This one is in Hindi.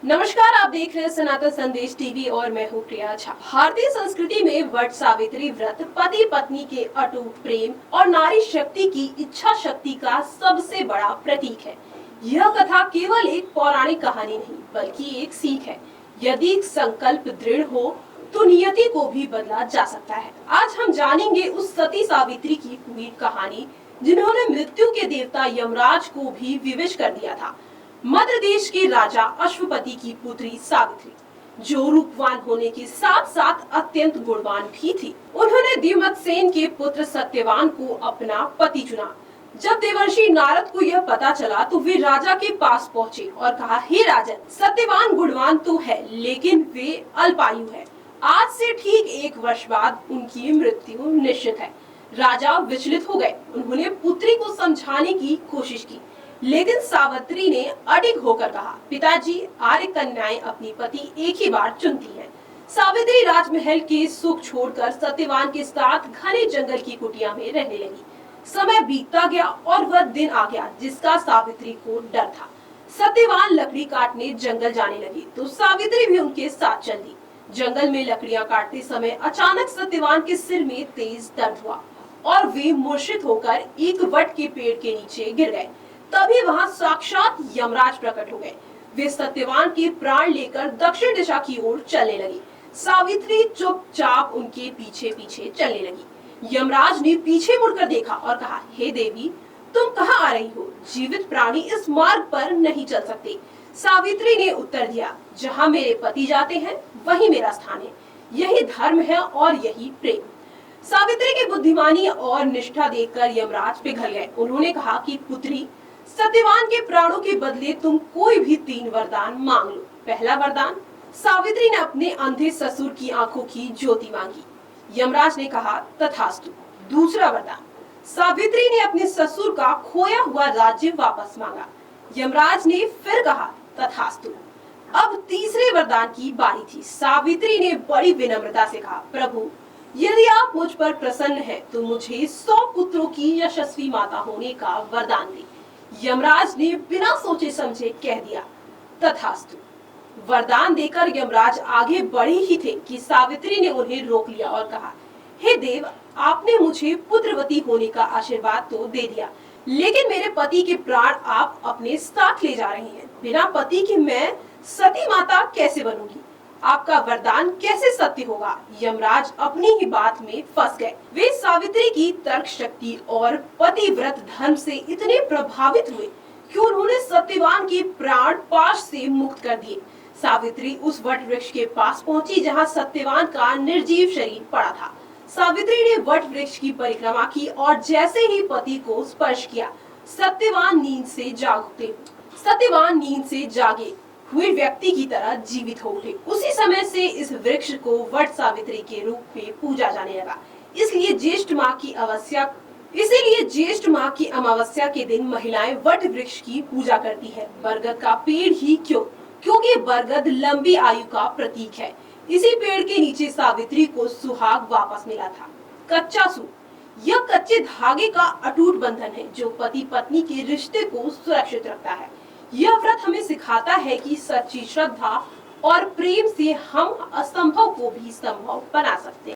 नमस्कार, आप देख रहे हैं सनातन संदेश टीवी और मैं हूँ प्रिया झा। भारतीय संस्कृति में वट सावित्री व्रत पति पत्नी के अटूट प्रेम और नारी शक्ति की इच्छा शक्ति का सबसे बड़ा प्रतीक है। यह कथा केवल एक पौराणिक कहानी नहीं बल्कि एक सीख है। यदि संकल्प दृढ़ हो तो नियति को भी बदला जा सकता है। आज हम जानेंगे उस सती सावित्री की पूरी कहानी जिन्होंने मृत्यु के देवता यमराज को भी विवश कर दिया था। मध्य देश के राजा अश्वपति की पुत्री सावित्री, जो रूपवान होने के साथ साथ अत्यंत गुणवान भी थी। उन्होंने दिमतसेन के पुत्र सत्यवान को अपना पति चुना। जब देवर्षि नारद को यह पता चला तो वे राजा के पास पहुँचे और कहा, हे राजन, सत्यवान गुणवान तो है लेकिन वे अल्पायु है। आज से ठीक 1 वर्ष बाद उनकी मृत्यु निश्चित है। राजा विचलित हो गए। उन्होंने पुत्री को समझाने की कोशिश की, लेकिन सावित्री ने अडिग होकर कहा, पिताजी, आर्य कन्याएं अपनी पति एक ही बार चुनती हैं। सावित्री राजमहल के सुख छोड़कर सत्यवान के साथ घने जंगल की कुटिया में रहने लगी। समय बीतता गया और वह दिन आ गया जिसका सावित्री को डर था। सत्यवान लकड़ी काटने जंगल जाने लगी तो सावित्री भी उनके साथ चल दी। जंगल में लकड़ियां काटते समय अचानक सत्यवान के सिर में तेज दर्द हुआ और वे मूर्छित होकर एक वट के पेड़ के नीचे गिर गए। तभी वहां साक्षात यमराज प्रकट हो गए। वे सत्यवान के प्राण लेकर दक्षिण दिशा की ओर चलने लगी। सावित्री चुपचाप उनके पीछे पीछे चलने लगी। यमराज ने पीछे मुड़कर देखा और कहा, हे देवी, तुम कहाँ आ रही हो? जीवित प्राणी इस मार्ग पर नहीं चल सकते। सावित्री ने उत्तर दिया, जहाँ मेरे पति जाते हैं वही मेरा स्थान है। यही धर्म है और यही प्रेम। सावित्री की बुद्धिमानी और निष्ठा देखकर यमराज पिघल गए। उन्होंने कहा कि पुत्री, सत्यवान के प्राणों के बदले तुम कोई भी 3 वरदान मांग लो। पहला वरदान, सावित्री ने अपने अंधे ससुर की आंखों की ज्योति मांगी। यमराज ने कहा, तथास्तु। दूसरा वरदान, सावित्री ने अपने ससुर का खोया हुआ राज्य वापस मांगा। यमराज ने फिर कहा, तथास्तु। अब तीसरे वरदान की बारी थी। सावित्री ने बड़ी विनम्रता से कहा, प्रभु, यदि आप मुझ पर प्रसन्न हैं तो मुझे 100 पुत्रों की यशस्वी माता होने का वरदान दें। यमराज ने बिना सोचे समझे कह दिया, तथास्तु। वरदान देकर यमराज आगे बढ़े ही थे कि सावित्री ने उन्हें रोक लिया और कहा, हे देव, आपने मुझे पुत्रवती होने का आशीर्वाद तो दे दिया, लेकिन मेरे पति के प्राण आप अपने साथ ले जा रहे हैं। बिना पति के मैं सती माता कैसे बनूंगी? आपका वरदान कैसे सत्य होगा? यमराज अपनी ही बात में फंस गए। वे सावित्री की तर्क शक्ति और पतिव्रत धर्म से इतने प्रभावित हुए कि उन्होंने सत्यवान के प्राण पाश से मुक्त कर दिए। सावित्री उस वट वृक्ष के पास पहुंची जहां सत्यवान का निर्जीव शरीर पड़ा था। सावित्री ने वट वृक्ष की परिक्रमा की और जैसे ही पति को स्पर्श किया, सत्यवान नींद से जागे हुए व्यक्ति की तरह जीवित हो उठे। उसी समय से इस वृक्ष को वट सावित्री के रूप में पूजा जाने लगा। इसीलिए ज्येष्ठ माह की अमावस्या के दिन महिलाएं वट वृक्ष की पूजा करती है। बरगद का पेड़ ही क्यों? क्योंकि बरगद लंबी आयु का प्रतीक है। इसी पेड़ के नीचे सावित्री को सुहाग वापस मिला था। कच्चा सूत, यह कच्चे धागे का अटूट बंधन है जो पति पत्नी के रिश्ते को सुरक्षित रखता है। यह व्रत हमें सिखाता है कि सच्ची श्रद्धा और प्रेम से हम असंभव को भी संभव बना सकते हैं।